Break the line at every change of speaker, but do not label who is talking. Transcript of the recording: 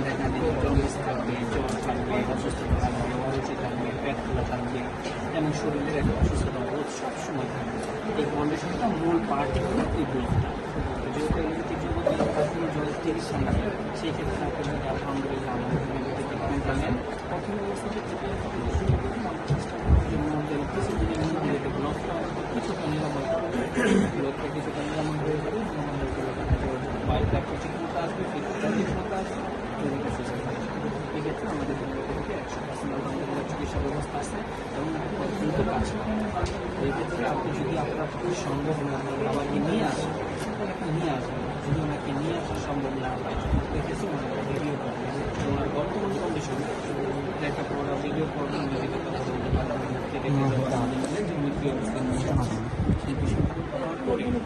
দেখা যায় জন্ডিস থাকবে, জ্বর থাকবে, অসুস্থতা থাকবে, অরুচি থাকবে, পেট ফোলা থাকবে, এবং শরীরের একটা অসুস্থতা বোধ সবসময় থাকবে। এই কন্ডিশনটা মূল পার্টি হলো এই ব্লকটা। যেহেতু এলোপ্যাথিক জগতে আপনি যদি চিকিৎসা নেন, সেই ক্ষেত্রে আপনি যদি আলহামদুলিল্লাহ আমাদের এলোপ্যাথিক ট্রিটমেন্ট জানেন, প্রথম অবস্থাতে ট্রিটমেন্ট করতে শুরু করুন, আমরা চেষ্টা করব যে মধ্যে কিছুদিনের মধ্যে এটা ব্লকটা কিছুটা নিরাময় করবে, ব্লকটা কিছুটা নিরাময় হয়ে যাবে, আমাদের বাইরে একটা ঠিকমতো আসবে, ফিটটা ঠিকমতো আসবে, রোগীটা সুস্থ থাকবে। এক্ষেত্রে আমাদের থেকে 100% আলহামদুলিল্লাহ চিকিৎসা ব্যবস্থা আছে এবং দ্রুত কাজ করে। এই ক্ষেত্রে আপনি যদি আপনার সম্ভব না আপনার বাবাকে নিয়ে আসেন, তাহলে নিয়ে আসবেন। যদি ওনাকে নিয়ে আসা সম্ভব না হয়, দেখেছি ওনাকে ভিডিও করবেন, ওনার বর্তমান কন্ডিশন দেখা পড়া ভিডিও করবেন, ওনাকে কথা বলতে পারবেন, সেই বিষয়ে